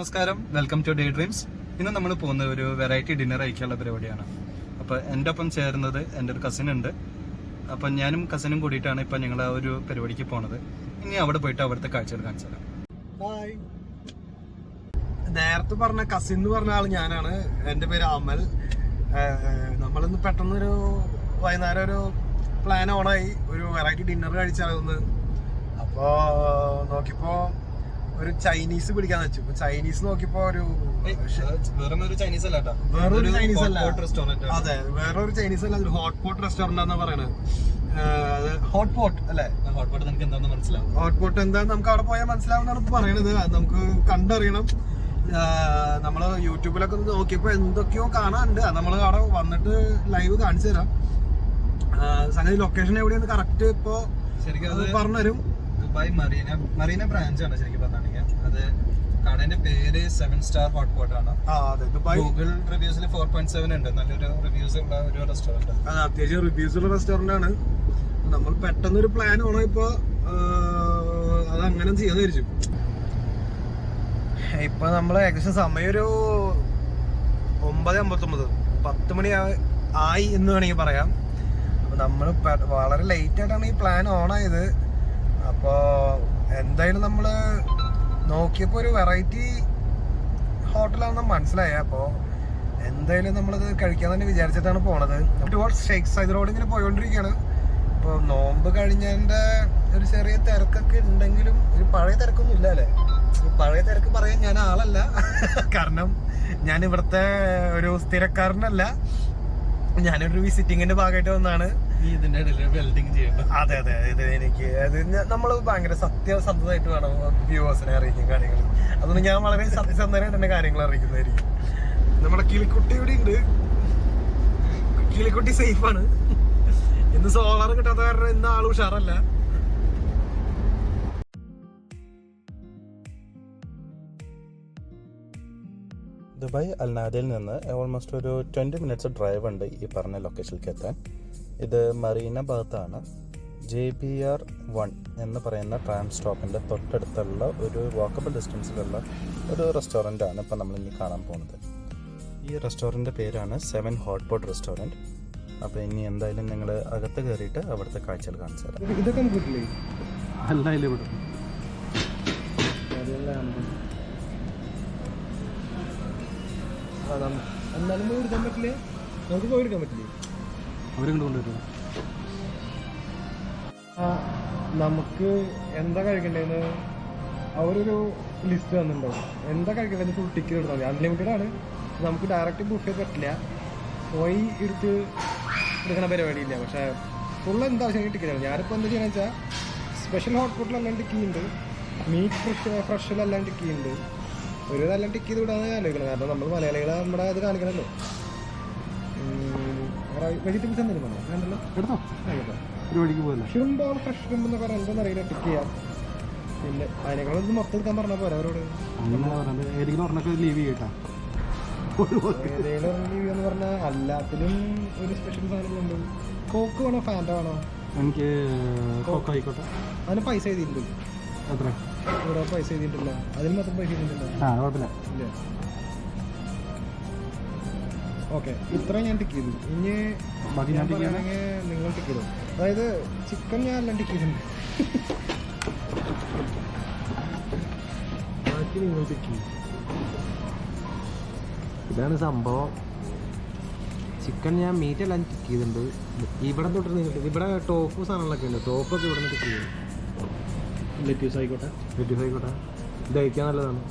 നമസ്കാരം, welcome to day dreams. ഇന്ന് നമ്മൾ പോകുന്ന ഒരു വെറൈറ്റി ഡിന്നർ കഴിക്കാനുള്ള പരിപാടിയാണ്. അപ്പോൾ എൻ്റെ ഒപ്പം ചേർന്നത് എൻ്റെ ഒരു കസിൻ ഉണ്ട്. അപ്പം ഞാനും കസിനും കൂടിയിട്ടാണ് ഇപ്പം ഞങ്ങൾ ആ ഒരു പരിപാടിക്ക് പോണത്. ഇനി അവിടെ പോയിട്ട് അവിടുത്തെ കാഴ്ചകൾ കാണിച്ചു തരാം. ഹായ്, നേരത്തെ പറഞ്ഞ കസിൻ എന്ന് പറഞ്ഞ ആൾ ഞാനാണ്. എൻ്റെ പേര് അമൽ. നമ്മളിന്ന് പെട്ടെന്നൊരു വൈകുന്നേരം ഒരു പ്ലാൻ ഓണായി, ഒരു വെറൈറ്റി ഡിന്നർ കഴിച്ചാലൊന്ന്. അപ്പോൾ നോക്കിയപ്പോൾ ഒരു ചൈനീസ് പിടിക്കാന്ന് വെച്ചു. ചൈനീസ് നോക്കിയപ്പോ വേറൊരു ചൈനീസ് അല്ല, അതെ, വേറൊരു ചൈനീസ് അല്ല, ഒരു ഹോട്ട് പോട്ട് റെസ്റ്റോറന്റ് ആണെന്നാ പറയണത്. ഹോട്ട് പോട്ട് അല്ലേ? ഹോട്ട് പോട്ട് എന്താന്ന് നമുക്ക് അവിടെ പോയാൽ മനസ്സിലാവുന്നതാണ് ഇപ്പൊ പറയണത്. അത് നമുക്ക് കണ്ടറിയണം. നമ്മള് യൂട്യൂബിലൊക്കെ ഒന്ന് നോക്കിയപ്പോ എന്തൊക്കെയോ കാണാനുണ്ട്. നമ്മൾ അവിടെ വന്നിട്ട് ലൈവ് കാണിച്ചു തരാം. സംഗതി ലൊക്കേഷൻ എവിടെയാണ് കറക്റ്റ് ഇപ്പൊ പറഞ്ഞുതരും. ദുബായ് മറീന ബ്രാഞ്ചാണ് ശരിക്കും പറഞ്ഞാണെങ്കിൽ. അത് കടന്റെ പേര് 7 സ്റ്റാർ ഹോട്ട് പോട്ട് ആണ്. ഗൂഗിൾ റിവ്യൂസിൽ 4.7 ഉണ്ട്. നല്ലൊരു റിവ്യൂസ് ഉള്ള ഒരു റെസ്റ്റോറന്റ്. അത് അത്യാവശ്യം റിവ്യൂസ് ഉള്ള റെസ്റ്റോറന്റ് ആണ്. നമ്മൾ പെട്ടെന്നൊരു പ്ലാൻ ആണോ ഇപ്പൊ അത് അങ്ങനെ ചെയ്യാന്ന് വിചാരിച്ചു. ഇപ്പൊ നമ്മള് ഏകദേശം സമയം ഒരു 9:59, 10 മണി ആയി എന്ന് വേണമെങ്കിൽ പറയാം. അപ്പൊ നമ്മൾ വളരെ ലേറ്റ് ആയിട്ടാണ് ഈ പ്ലാൻ ഓണായത്. അപ്പോൾ എന്തായാലും നമ്മൾ നോക്കിയപ്പോൾ ഒരു വെറൈറ്റി ഹോട്ടലാണെന്ന് മനസ്സിലായി. അപ്പോൾ എന്തായാലും നമ്മളത് കഴിക്കാൻ തന്നെ വിചാരിച്ചിട്ടാണ് പോണത്. ടുവേർഡ്സ് ഷെയ്ഖ് സൈദ് റോഡ് ഇങ്ങനെ പോയിക്കൊണ്ടിരിക്കുകയാണ്. ഇപ്പോൾ നോമ്പ് കഴിഞ്ഞതിൻ്റെ ഒരു ചെറിയ തിരക്കൊക്കെ ഉണ്ടെങ്കിലും ഒരു പഴയ തിരക്കൊന്നും ഇല്ല അല്ലേ? പഴയ തിരക്ക് പറയാൻ ഞാൻ ആളല്ല. കാരണം ഞാൻ ഇവിടുത്തെ ഒരു സ്ഥിരക്കാരനല്ല, ഞാനൊരു വിസിറ്റിങ്ങിന്റെ ഭാഗമായിട്ട് വന്നാണ്. അതെ അതെ, ഇത് എനിക്ക് നമ്മൾ ഭയങ്കര സത്യസന്ധമായിട്ട് വേണം വ്യൂവേഴ്സിനെ അറിയിക്കും കാര്യങ്ങൾ. അതുകൊണ്ട് ഞാൻ വളരെ സത്യസന്ധനായിട്ട് തന്നെ കാര്യങ്ങൾ അറിയിക്കുന്നതായിരിക്കും. നമ്മുടെ കിളിക്കുട്ടി ഇവിടെ ഉണ്ട്. കിളിക്കുട്ടി സേഫാണ്. ഇന്ന് സോളാർ കിട്ടാത്ത കാരണം ഇന്ന് ആൾ ഉഷാറല്ല. ദുബായ് അൽനാദയിൽ നിന്ന് ഓൾമോസ്റ്റ് ഒരു 20 മിനിറ്റ്സ് ഡ്രൈവ് ഉണ്ട് ഈ പറഞ്ഞ ലൊക്കേഷനിലേക്ക് എത്താൻ. ഇത് മറീന ഭാഗത്താണ്. JBR 1 എന്ന് പറയുന്ന ട്രാം സ്റ്റോപ്പിൻ്റെ തൊട്ടടുത്തുള്ള ഒരു വാക്കബിൾ ഡിസ്റ്റൻസിലുള്ള ഒരു റെസ്റ്റോറൻ്റ് ആണ് ഇപ്പം നമ്മൾ ഇനി കാണാൻ പോകുന്നത്. ഈ റെസ്റ്റോറൻറ്റിൻ്റെ പേരാണ് 7 ഹോട്ട്പോട്ട് റെസ്റ്റോറൻറ്റ്. അപ്പോൾ ഇനി എന്തായാലും ഞങ്ങൾ അകത്ത് കയറിയിട്ട് അവിടുത്തെ കാഴ്ചകൾ കാണിച്ചു തരാം. ഇതൊക്കെ കിട്ടില്ലേ? അല്ല, ഇല്ല, ഇവിടെ എന്നാലും പോയി എടുക്കാൻ പറ്റില്ലേ? നമുക്ക് പോയി എടുക്കാൻ പറ്റില്ലേ? അവരിങ്ങോട്ട് കൊണ്ടുവരും. നമുക്ക് എന്താ കഴിക്കണ്ടേന്ന് അവരൊരു ലിസ്റ്റ് തന്നിട്ടുണ്ടാവും. എന്താ കഴിക്കേണ്ടത് ഫുൾ ടിക്കറ്റ് എടുത്താൽ മതി. അൺലിമിറ്റഡ് ആണ്. നമുക്ക് ഡയറക്റ്റ് ബുഫേ പറ്റില്ല, പോയി എടുക്കണ പരിപാടിയില്ല. പക്ഷേ ഫുൾ എന്താ ആവശ്യം ടിക്കറ്റ് ആണ്. ഞാനിപ്പോൾ എന്താ ചെയ്യുന്നത് വെച്ചാൽ സ്പെഷ്യൽ ഹോട്ട് പോട്ടിലെല്ലാം ടിക്കുന്നുണ്ട്, മീറ്റ് ഫ്രഷിലെല്ലാം ടിക്കുന്നുണ്ട്. ഒരു ഇതെല്ലാം ടിക്ക് ചെയ്ത് വിടാൻ ആലോചിക്കണം. കാരണം നമ്മൾ മലയാളികളെ നമ്മുടെ ഇത് കാണിക്കണമല്ലോ. വെജിറ്റബിൾസ് എന്തെങ്കിലും വേണോ? വേണ്ടല്ലോ, എടുത്തോ. ആയിക്കോട്ടെ, പരിപാടിക്ക് പോകല്ലോ. ഷിംബോൾ ഫ്രഷ് ഷിംബ് എന്നൊക്കെ പറഞ്ഞാൽ എന്താണെന്ന് അറിയില്ല, ടിക്ക് ചെയ്യാം. പിന്നെ അതിനേക്കാളും ഇത് മൊത്തം എടുക്കാൻ പറഞ്ഞാൽ പോരാ അവരോട്. ഏതെങ്കിലും ഒരെണ്ണൊക്കെ ലീവ് ചെയ്യട്ടാ. ഏതെങ്കിലും ലീവ് എന്ന് പറഞ്ഞാൽ എല്ലാത്തിലും ഒരു സ്പെഷ്യൽ സാധനങ്ങളുണ്ട്. കോക്ക് വേണോ ഫാൻറ്റ വേണോ? എനിക്ക് കോക്ക് ആയിക്കോട്ടെ. അതിന് പൈസ എഴുതിയിട്ടുണ്ട്. എത്ര? ഇവിടെ പൈസ എഴുതിയിട്ടില്ല. അതിന് മാത്രം പൈസ എഴുതിയിട്ടില്ല. കുഴപ്പമില്ല, ഇല്ല. ഓക്കെ, ഇത്രയും ഞാൻ ടിക്ക് ചെയ്തു. ഇനി ബാക്കി ഞാൻ ടിക്ക് ചെയ്യണമെങ്കിൽ നിങ്ങൾ ടിക്ക് ചെയ്തു. അതായത് ചിക്കൻ ഞാൻ എല്ലാം ടിക്ക് ചെയ്തിട്ടുണ്ട്. ബാക്കി നിങ്ങൾ ടിക്ക് ചെയ്തു. ഇതാണ് സംഭവം. ചിക്കൻ ഞാൻ മീറ്റ് എല്ലാം ടിക്ക് ചെയ്തിട്ടുണ്ട്. ഇവിടെ തൊട്ട് നിങ്ങൾ ഇവിടെ ടോഫു സാധനങ്ങളൊക്കെ ഉണ്ട്. ടോഫൊക്കെ ഇവിടെ നിന്ന് ടിക്ക് ചെയ്തു. ലെറ്റ്യൂസ് ആയിക്കോട്ടെ, ഇത് കഴിക്കാൻ നല്ലതാണ്.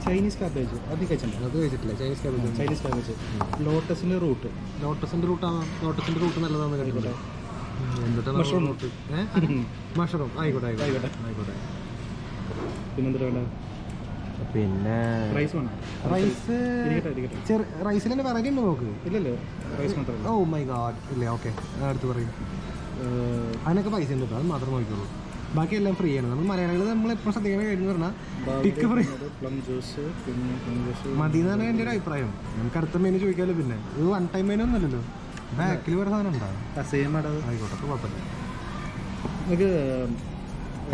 ചൈനീസ് കാബേജ് അത് കഴിച്ചിട്ടില്ല. ചൈനീസ് കാബേജ് ലോട്ടസിൻ്റെ റൂട്ട് നല്ലതാണെന്ന് കഴിക്കട്ടെ. എന്നിട്ട് മഷ്റൂം ആയിക്കോട്ടെ. പിന്നെന്താ വേണ്ട? പിന്നെ റൈസിൽ തന്നെ വെറൈറ്റി ഉണ്ട് നോക്ക്. ഇല്ലല്ലോ, റൈസ് മാത്രമല്ല. ഓ മൈ ഗാഡ്, ഇല്ലേ? ഓക്കെ, അടുത്ത് പറയും. അതിനൊക്കെ പൈസ ഉണ്ട് കേട്ടോ, അത് മാത്രം നോക്കിക്കോളൂ. ബാക്കിയെല്ലാം ഫ്രീ ആണ്. നമ്മൾ മലയാളികൾ നമ്മളെപ്പോഴും ശ്രദ്ധിക്കുന്ന കാര്യം എന്ന് പറഞ്ഞാൽ ടിക്ക് ഫ്രീ മതി എന്നാണ് എൻ്റെ ഒരു അഭിപ്രായം. നമുക്ക് അടുത്ത മെനു ചോദിക്കാമല്ലോ. പിന്നെ ഇത് 1 ടൈം മെനു ഒന്നുമല്ലല്ലോ, ബാക്കിൽ വേറെ സാധനം ഉണ്ടാവും. ആയിക്കോട്ടെ, കുഴപ്പമില്ല. നമുക്ക്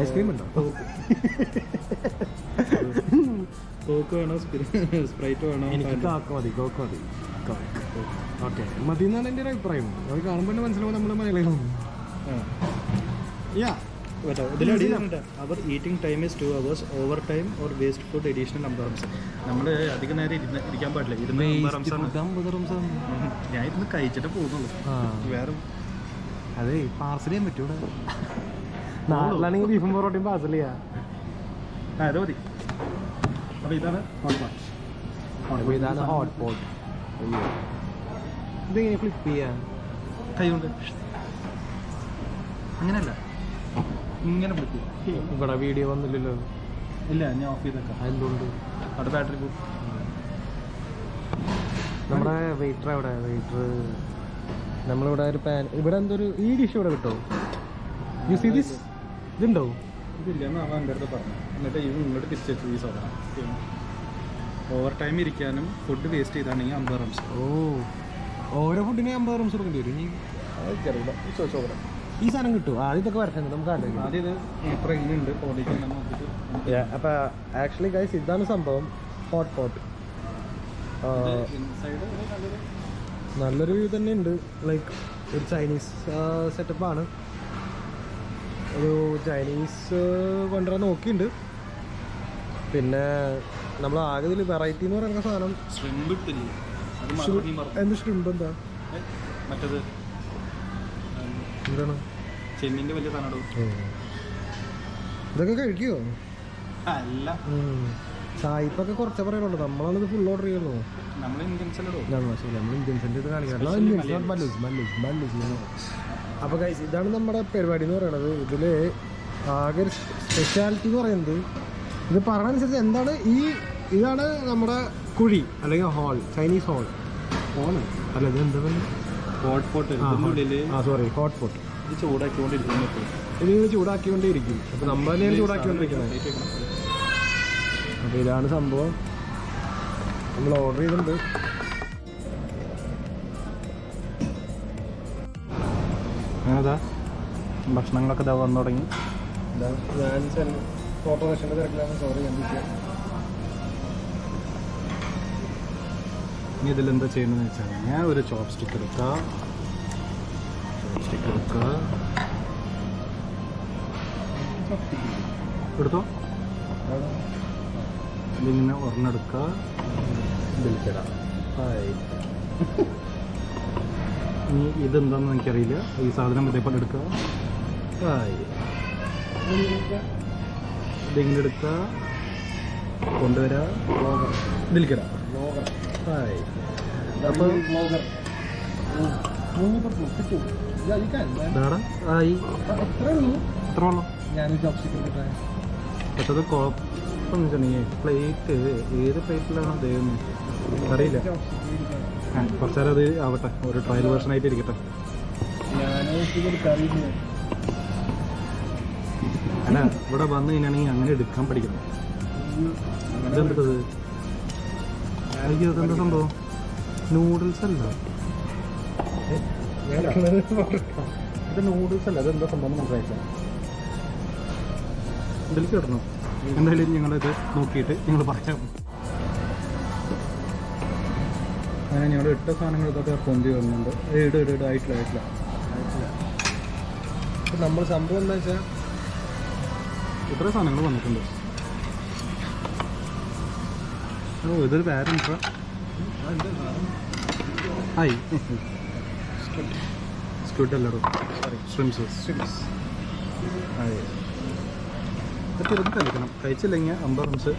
ഐസ്ക്രീം ഉണ്ടോ? കോക്ക് വേണോ സ്പ്രൈറ്റ് വേണോ? എനിക്ക് കോക്ക് മതി. ഓക്കെ മതി എന്നാണ് എൻ്റെ ഒരു അഭിപ്രായം. അത് കാണുമ്പോൾ തന്നെ മനസ്സിലാവും നമ്മൾ മലയാളികളാണ്. അവർ eating time is 2 hours. Over time or waste food additional 50 റംസ്. നമ്മൾ അധികം നേരം ഇരിക്കാൻ പാടില്ല. 50 റംസാണ്. ഞാൻ ഇരുന്ന് കഴിച്ചിട്ട് പോകുന്നുള്ളൂ. വേറെ അതെ പാർസൽ ചെയ്യാൻ പറ്റൂടെ? നാട്ടിലാണെങ്കിൽ ബീഫും പൊറോട്ടയും പാർസൽ ചെയ്യാം. അത് മതി. അപ്പോൾ ഇതാണ് ഹോട്ട് പോട്ട്. ഇതെങ്ങനെ ഫ്ലിപ്പ് ചെയ്യാം? കൈ കൊണ്ട് അങ്ങനെയല്ല, ഇങ്ങനെ ഫ്ലിപ്പ്. ഇവിടെ വീഡിയോ വന്നില്ലല്ലോ. ഇല്ല, ഞാൻ ഓഫ് ചെയ്തേക്കാം. എന്തുകൊണ്ട്? അവിടെ ബാറ്ററി പോകും. നമ്മുടെ വെയിറ്റർ എവിടെ? നമ്മളിവിടെ ഒരു പാൻ, ഇവിടെ എന്തൊരു ഈ ഡിഷ് ഇവിടെ കിട്ടുമോ? You see this? ഇതുണ്ടോ? ഇതില്ല എന്നാണ് എൻ്റെ അടുത്ത് പറഞ്ഞു. എന്നിട്ട് ഇത് ഇങ്ങോട്ട് തിരിച്ചു ഈ സാധനം. ഓവർ ടൈം ഇരിക്കാനും ഫുഡ് വേസ്റ്റ് ചെയ്താണെങ്കിൽ 50 റംസ്. ഓരോ ഫുഡിന് 50 റംസ് കൊടുക്കേണ്ടി വരും. എനിക്കറിയില്ല, ചോദിച്ചോളാം. ഈ സാധനം കിട്ടും. ആദ്യമൊക്കെ വരട്ടെ, നമുക്ക് ആലോചിക്കാം. ആദ്യം ഇത് ഇത്ര ഇങ്ങനെയുണ്ട് ക്വാളിറ്റി. അപ്പോൾ ആക്ച്വലി ഗൈസ് ഇതാണ് സംഭവം. ഹോട്ട് പോട്ട് നല്ലൊരു വ്യൂ തന്നെ ഉണ്ട്. ലൈക്ക് ഒരു ചൈനീസ് സെറ്റപ്പാണ്. ഒരു ചൈനീസ് കൊണ്ടുവരാൻ നോക്കിയിട്ടുണ്ട്. പിന്നെ നമ്മൾ ആകെ ഇതിൽ വെറൈറ്റി എന്ന് പറയുന്ന സാധനം എന്ത് ഷ്രിമ്പ്? എന്താ മറ്റത്? എന്താണ്? ചെമ്മീൻ്റെ വലിയ സാധനം. ഇതൊക്കെ കഴിക്കുമോ? അല്ല, സായിപ്പൊക്കെ കുറച്ചേ പറയുള്ളൂ. നമ്മളാണിത് ഫുൾ ഓർഡർ ചെയ്യുള്ളൂ. നമ്മൾ ഇന്ത്യൻസിൻ്റെ ഇത് കാണിക്കാം. അപ്പോൾ ഗൈസ് ഇതാണ് നമ്മുടെ പരിപാടി എന്ന് പറയുന്നത്. ഇതിൽ ആകെ ഒരു സ്പെഷ്യാലിറ്റി എന്ന് പറയുന്നത്, ഇത് പറഞ്ഞനുസരിച്ച് എന്താണ് ഇതാണ് നമ്മുടെ കുഴി അല്ലെങ്കിൽ ഹോൾ, ചൈനീസ് ഹോൾ അല്ല. ഇത് എന്താ hot pot. Sorry, hot pot. ഇത് ചൂടാക്കിക്കൊണ്ടിരിക്കുന്നു. ഇതിങ്ങനെ ചൂടാക്കിക്കൊണ്ടേയിരിക്കും. അപ്പോൾ നമ്മൾ തന്നെയാണ് ചൂടാക്കിക്കൊണ്ടിരിക്കുന്നത്. അപ്പോൾ ഇതാണ് സംഭവം. നമ്മൾ ഓർഡർ ചെയ്തിട്ടുണ്ട്. അങ്ങനെതാ ഭക്ഷണങ്ങളൊക്കെ ഇതാ വന്നു തുടങ്ങി. ഞാൻ ഫോട്ടോ സെഷൻ്റെ തിരക്കിലാണ്. സോറി. ഇനി ഇതിലെന്താ ചെയ്യുന്നതെന്ന് വെച്ചാൽ, ഞാൻ ഒരു ചോപ്പ് സ്റ്റിക്ക് എടുക്കുക. എടുത്തോ. ഇതിങ്ങനെ ഒരെണ്ണെടുക്കുക. ഇതിലിടാം. ഇനി ഇതെന്താണെന്ന് എനിക്കറിയില്ല. ഈ സാധനം ഇതേപോലെ എടുക്കുക. ഇതിങ്ങനെ എടുക്കുക, കൊണ്ടുവരാ, ഇതിലേക്കിടാം. അപ്പോൾ പക്ഷത് കുഴപ്പമെന്ന് വെച്ചിട്ടുണ്ടെങ്കിൽ പ്ലേറ്റ് ഏത് പ്ലേറ്റിലാണോ ദൈവം അറിയില്ല. കുറച്ച് നേരം അത് ആവട്ടെ, ഒരു ട്രയൽ വേർഷനായിട്ട് ഇരിക്കട്ടെ. അല്ല, ഇവിടെ വന്നു കഴിഞ്ഞാണെങ്കിൽ അങ്ങനെ എടുക്കാൻ പഠിക്കണം. ഇതെടുത്തത് അയ്യോ, അതെന്താ സംഭവം? നൂഡിൽസ് അല്ല ഇത്, നൂഡിൽസ് അല്ല. അതെന്താ സംഭവം മനസ്സിലായില്ല. ഇതിലേക്ക് ഇടണം. എന്തായാലും ഞങ്ങളിത് നോക്കിയിട്ട് നിങ്ങൾ പറയാം. അങ്ങനെ ഞങ്ങൾ ഇട്ട സാധനങ്ങൾ ഇതൊക്കെ പൊന്തി വരുന്നുണ്ട്. ആയിട്ടില്ല. നമ്മൾ സംഭവം എന്താ വെച്ചാൽ ഇത്ര സാധനങ്ങൾ വന്നിട്ടുണ്ട്. ഇതൊരു പാരൻസ് ഹായ് സ്ക്വിഡ് അല്ലടോ, സോറി, സ്ട്രിംസ്. അതെ, ഇതൊക്കെ ഇരുന്ന് കഴിക്കണം. കഴിച്ചില്ലെങ്കിൽ 50 റംസ്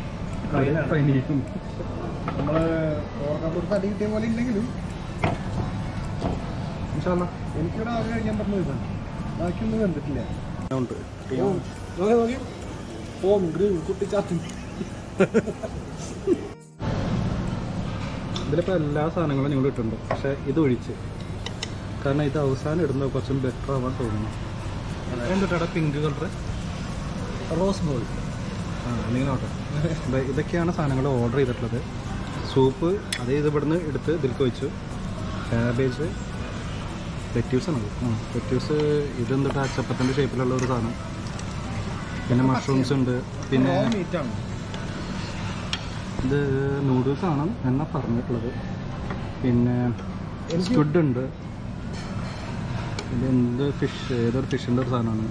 ഫൈൻ ചെയ്യും. നമ്മൾ ഓർക്കാപ്പൊരു തടി കിട്ടിയ പോലെ ഇല്ലെങ്കിലും എനിക്കിവിടെ ആദ്യം കഴിക്കാൻ പറ്റുന്ന ഇതാണ്. ബാക്കിയൊന്നും കണ്ടിട്ടില്ല. ഇതിലിപ്പോൾ എല്ലാ സാധനങ്ങളും നിങ്ങൾ ഇട്ടിട്ടുണ്ട്. പക്ഷേ ഇത് ഒഴിച്ച്, കാരണം ഇത് അവസാനം ഇടുന്നത് കുറച്ചും ബെറ്റർ ആവാൻ തോന്നുന്നു. എന്തിട്ടാ പിങ്ക് കളർ റോസ് ബോൾ. അല്ലെങ്കിൽ ഓട്ടെ. ഇതൊക്കെയാണ് സാധനങ്ങൾ ഓർഡർ ചെയ്തിട്ടുള്ളത്. സൂപ്പ് അതേ ഇത് ഇവിടുന്ന് എടുത്ത് ഇതിലേക്ക് വെച്ചു. ക്യാബേജ്, ലെറ്റ്യൂസാണ്. ലെറ്റ്യൂസ് ഇതെന്തിട്ടാ ചപ്പത്തിൻ്റെ ഷേപ്പിലുള്ള ഒരു സാധനം. പിന്നെ മഷ്റൂംസ് ഉണ്ട്, പിന്നെ മീറ്റാണ്. ഇത് നൂഡിൽസ് ആണ് എന്നാ പറഞ്ഞിട്ടുള്ളത്. പിന്നെ സ്ക്വിഡ് ഉണ്ട്, പിന്നെ എന്ത് ഫിഷ്, ഏതൊരു ഫിഷിൻ്റെ ഒരു സാധനമാണ്.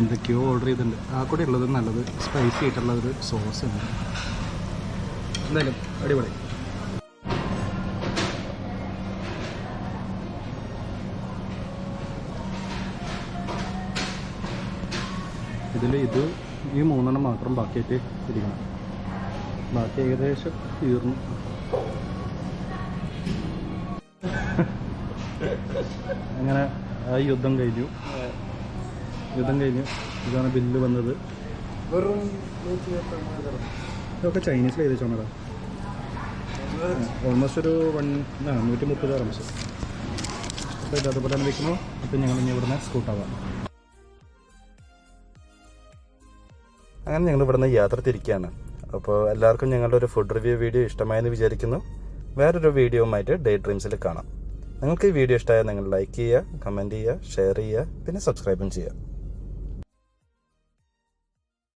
എന്തൊക്കെയോ ഓർഡർ ചെയ്തിട്ടുണ്ട്. ആ കൂടെ ഉള്ളത് നല്ലത് സ്പൈസി ആയിട്ടുള്ള ഒരു സോസ് ഉണ്ട്. എന്തായാലും അടിപൊളി. ഇത് ഈ 3 മാത്രം ബാക്കിയായിട്ട് ഇരിക്കണം. ബാക്കി ഏകദേശം തീർന്നു. അങ്ങനെ ആ യുദ്ധം കഴിഞ്ഞു. ഇതാണ് ബില്ല് വന്നത്. ഇതൊക്കെ ചൈനീസിൽ എഴുതി ചോണടാ. ഓൾമോസ്റ്റ് ഒരു 130 റംസ്. അപ്പോൾ ഇത് അതുപോലെ തന്നെ വെക്കുമ്പോൾ അപ്പോൾ ഞങ്ങൾ ഇനി ഇവിടുന്ന് സ്കൂട്ടാവാം. അങ്ങനെ ഞങ്ങൾ ഇവിടുന്ന് യാത്ര തിരിക്കുകയാണ്. അപ്പോൾ എല്ലാവർക്കും ഞങ്ങളുടെ ഒരു ഫുഡ് റിവ്യൂ വീഡിയോ ഇഷ്ടമായെന്ന് വിചാരിക്കുന്നു. വേറൊരു വീഡിയോയുമായിട്ട് ഡേ ഡ്രീംസിൽ കാണാം. നിങ്ങൾക്ക് ഈ വീഡിയോ ഇഷ്ടമായാൽ നിങ്ങൾ ലൈക്ക് ചെയ്യുക, കമൻറ്റ് ചെയ്യുക, ഷെയർ ചെയ്യുക, പിന്നെ സബ്സ്ക്രൈബും ചെയ്യുക.